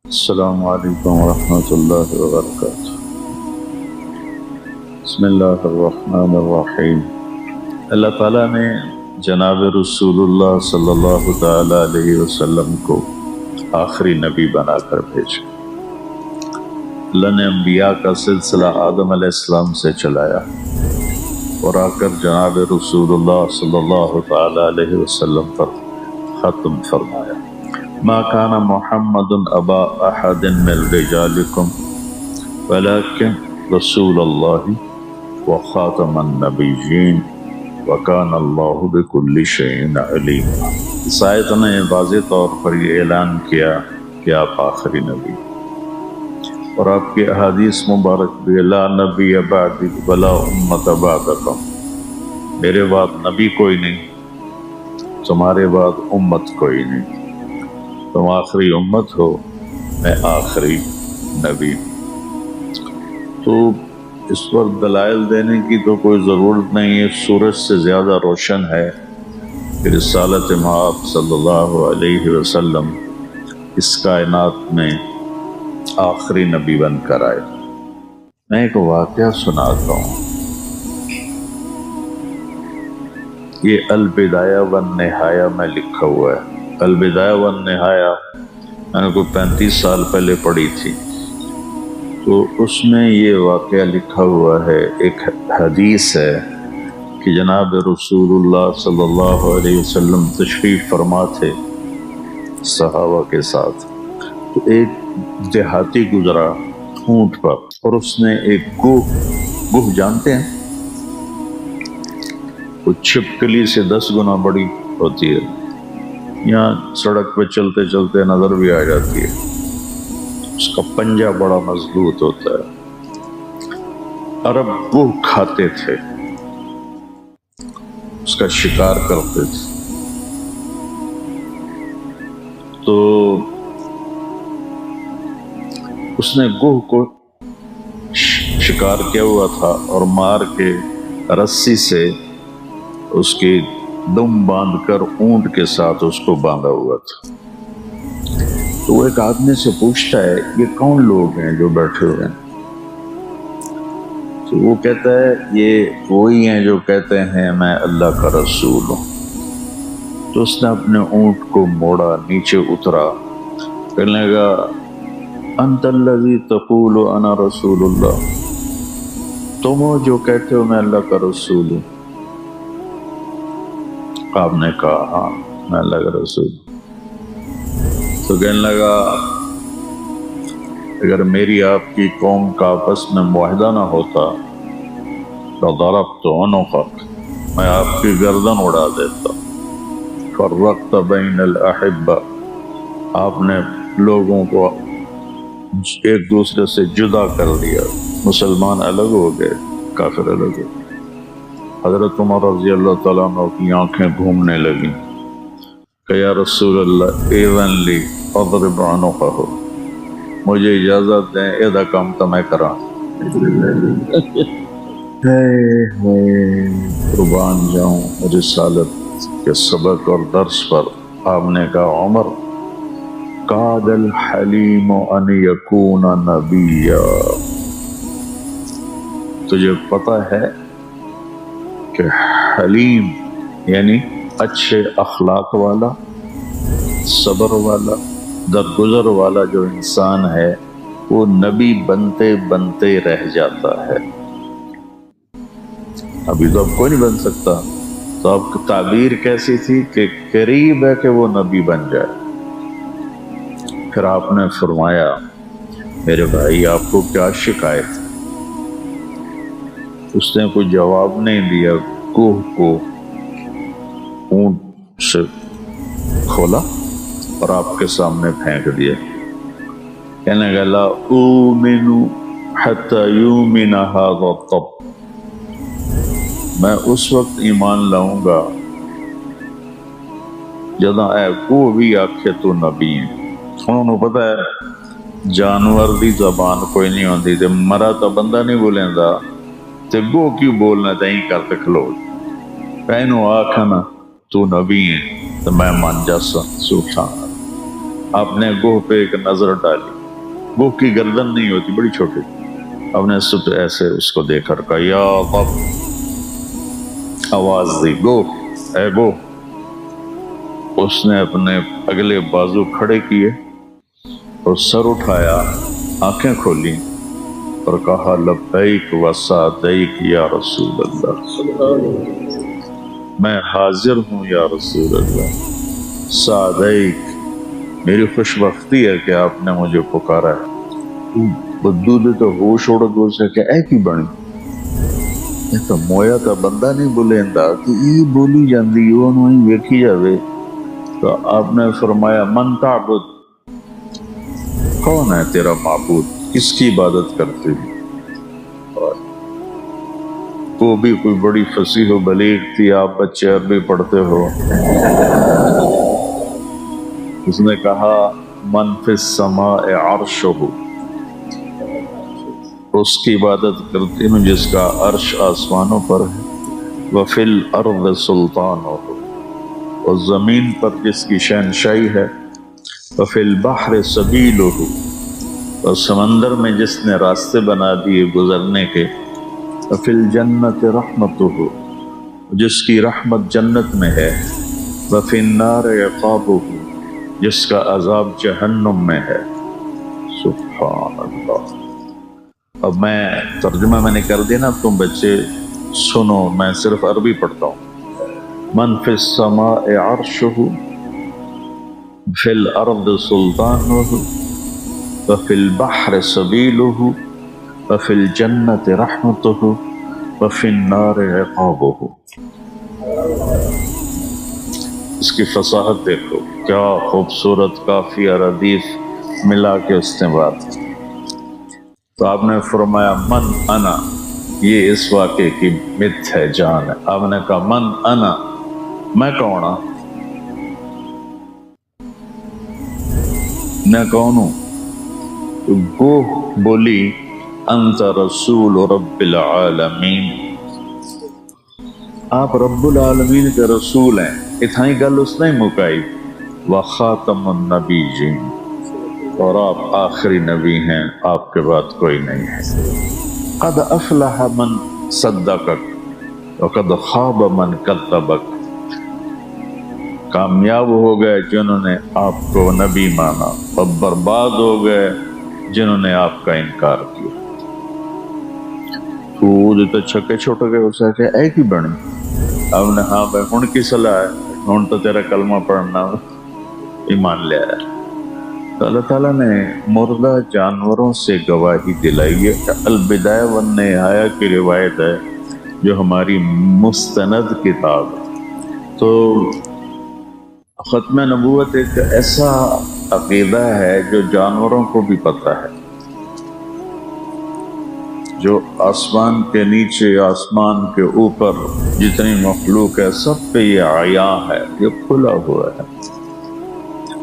السلام علیکم ورحمۃ اللہ وبرکاتہ۔ بسم اللہ الرحمن الرحیم۔ اللہ تعالیٰ نے جناب رسول اللہ صلی اللہ تعالی علیہ وسلم کو آخری نبی بنا کر بھیجا۔ اللہ نے انبیاء کا سلسلہ آدم علیہ السلام سے چلایا اور آ کر جناب رسول اللہ صلی اللہ تعالی علیہ وسلم پر ختم فرمایا۔ ما كان محمد ابا احد من رجالكم ولكن رسول الله وخاتم النبيين وكان الله بكل شيء عليما۔ اس آیت نے واضح طور پر یہ اعلان کیا کہ آپ آخری نبی، اور آپ کی احادیث مبارک بھی لا نبی بعدی ولا امت بعدکم، میرے بعد نبی کوئی نہیں، تمہارے بعد امت کوئی نہیں، تم آخری امت ہو، میں آخری نبی۔ تو اس پر دلائل دینے کی تو کوئی ضرورت نہیں ہے، سورج سے زیادہ روشن ہے کہ رسالت مآب صلی اللہ علیہ وسلم اس کائنات میں آخری نبی بن کر آئے۔ میں ایک واقعہ سناتا ہوں، یہ البدایہ والنہایہ میں لکھا ہوا ہے۔ البدایہ والنہایہ میں نے کوئی 35 سال پہلے پڑھی تھی، تو اس میں یہ واقعہ لکھا ہوا ہے۔ ایک حدیث ہے کہ جناب رسول اللہ صلی اللہ علیہ وسلم تشریف فرما تھے صحابہ کے ساتھ، تو ایک دیہاتی گزرا اونٹ پر، اور اس نے ایک گوہ جانتے ہیں، وہ چھپکلی سے 10 گنا بڑی ہوتی ہے، یہاں سڑک پہ چلتے چلتے نظر بھی آ جاتی ہے، اس کا پنجہ بڑا مضبوط ہوتا ہے۔ عرب گوہ کھاتے تھے، اس کا شکار کرتے تھے، تو اس نے گوہ کو شکار کیا ہوا تھا اور مار کے رسی سے اس کی دم باندھ کر اونٹ کے ساتھ اس کو باندھا ہوا تھا۔ تو وہ ایک آدمی سے پوچھتا ہے یہ کون لوگ ہیں جو بیٹھے ہوئے ہیں؟ تو وہ کہتا ہے یہ وہی ہیں جو کہتے ہیں میں اللہ کا رسول ہوں۔ تو اس نے اپنے اونٹ کو موڑا، نیچے اترا، کہنے لگا انت الذی تقول انا رسول اللہ، تم ہو جو کہتے ہو میں اللہ کا رسول ہوں؟ آپ نے کہا ہاں میں اللہ کا رسول ہوں۔ تو کہنے لگا اگر میری آپ کی قوم کا آپس میں معاہدہ نہ ہوتا لضربت عنقک، میں آپ کی گردن اڑا دیتا۔ فرقت بین الاحبہ، آپ نے لوگوں کو ایک دوسرے سے جدا کر دیا، مسلمان الگ ہو گئے، کافر الگ ہو گئے۔ حضرت عمر رضی اللہ تعالیٰ عنہ کی آنکھیں گھومنے لگیں کہ یا رسول اللہ ایذن لی اضرب عنقہ، مجھے اجازت دیں ایدہ کام تو میں کرا۔ قربان جاؤں رسالت کے سبق اور درس پر۔ آپ نے کہا عمر قاد الحلیم ان یکون نبیا، تجھے پتہ ہے کہ حلیم یعنی اچھے اخلاق والا، صبر والا، درگزر والا جو انسان ہے وہ نبی بنتے بنتے رہ جاتا ہے۔ ابھی تو اب کوئی نہیں بن سکتا، تو آپ کی تعبیر کیسی تھی کہ قریب ہے کہ وہ نبی بن جائے۔ پھر آپ نے فرمایا میرے بھائی آپ کو کیا شکایت؟ اس نے کوئی جواب نہیں دیا، کوہ کو اونٹ سے کھولا اور آپ کے سامنے پھینک دیا۔ کہنے لگا لا اومن حتی یومن ھذا الطب، میں اس وقت ایمان لاؤں گا جداں اے کوہ بھی آکھے تو نبی ہے۔ انہوں نے پتہ ہے جانور دی زبان کوئی نہیں ہوتی، تے مرا تو بندہ نہیں بولیں دا تے گو کیوں بولنا تہیں کرتے کھلو، کہنو آکھنا تو نبی ہے تو میں من جاسا سوچا۔ آپ نے گوہ پہ ایک نظر ڈالی، گوہ کی گردن نہیں ہوتی، بڑی چھوٹی. اب نے ایسے اس کو دیکھ کر کہا یا غب، آواز دی گوہ، اے گوہ. اس نے اپنے اگلے بازو کھڑے کیے اور سر اٹھایا، آنکھیں کھولی اور کہا لبیک و سعدیک یا رسول اللہ، میں حاضر ہوں یا رسول اللہ. سعدیک، میری خوش بختی ہے کہ آپ نے مجھے پکارا ہے. بدو دے تو ہوش اڑ گئے سے کہ اے کی بنی، یہ تو مویا کا بندہ نہیں بولیندا کہ یہ بولی جاندی انہوں ہی ویکھی جاوے. تو آپ نے فرمایا من تعبد، کون ہے تیرا معبود، کس کی عبادت کرتے ہیں؟ وہ بھی کوئی بڑی فصیح و بلیغ تھی، آپ بچے عربی پڑھتے ہو. اس نے کہا من فی السماء عرشہ، اس کی عبادت کرتی ہوں جس کا عرش آسمانوں پر ہے. وفی الارض سلطانہ، اور زمین پر جس کی شہنشاہی ہے. وفی البحر سبیلہ، اور سمندر میں جس نے راستے بنا دیے گزرنے کے. وفی الجنت رحمتہ، جس کی رحمت جنت میں ہے. وفی النار عقابہ، جس کا عذاب جہنم میں ہے. سبحان اللہ. اب میں ترجمہ میں نے کر دیا نا، تم بچے سنو، میں صرف عربی پڑھتا ہوں. من فی السماء عرشہ، فی الارض سلطانہ، وفی البحر سبیلہ، وفی الجنت رحمتہ، وفی النار عقابہ. اس کی فصاحت دیکھو، کیا خوبصورت قافیہ ردیف ملا کے اس نے بات. تو آپ نے فرمایا من انا، یہ اس واقعے کی مت ہے، جان ہے. آپ نے کہا من انا، میں کون ہوں؟ میں کون ہوں؟ تو گوہ بولی انت رسول رب العالمین، آپ رب العالمین کے رسول ہیں. اتنی گل اس نے مکائی. وخاتم النبیین، اور آپ آخری نبی ہیں، آپ کے بعد کوئی نہیں ہے. قد افلح من صدقک وقد خاب من کذبک، کامیاب ہو گئے جنہوں نے آپ کو نبی مانا، اور برباد ہو گئے جنہوں نے آپ کا انکار کیا. تو چھکے چھوٹے گئے اسے کہ اے کی بنی. اب نے ہاں بھائی ہن کی صلاح ہے، ہن تو تیرا کلمہ پڑھنا ایمان لے آیا. تو اللہ تعالیٰ نے مردہ جانوروں سے گواہی دلائی ہے. البدایہ والنہایہ کی روایت ہے جو ہماری مستند کتاب ہے. تو ختم نبوت ایک ایسا عقیدہ ہے جو جانوروں کو بھی پتہ ہے. جو آسمان کے نیچے، آسمان کے اوپر جتنی مخلوق ہے، سب پہ یہ عیاں ہے، یہ کھلا ہوا ہے.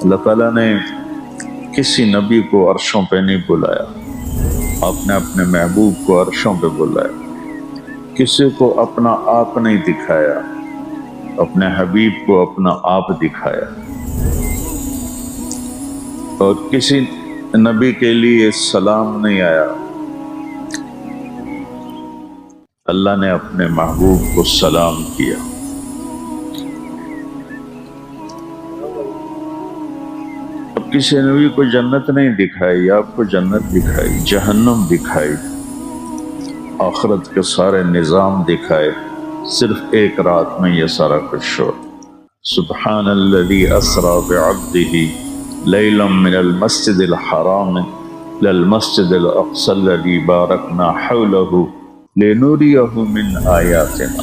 اللہ تعالیٰ نے کسی نبی کو عرشوں پہ نہیں بلایا، آپ نے اپنے محبوب کو عرشوں پہ بلایا. کسی کو اپنا آپ نہیں دکھایا، اپنے حبیب کو اپنا آپ دکھایا. اور کسی نبی کے لیے سلام نہیں آیا، اللہ نے اپنے محبوب کو سلام کیا. اب کسی نبی کو جنت نہیں دکھائی، آپ کو جنت دکھائی، جہنم دکھائی، آخرت کے سارے نظام دکھائے. صرف ایک رات میں یہ سارا کچھ ہو. سبحان الذی اسری بعبدہ لیلا من المسجد الحرام للمسجد الاقصی الذی بارکنا حولہ لنریہ من آیاتنا.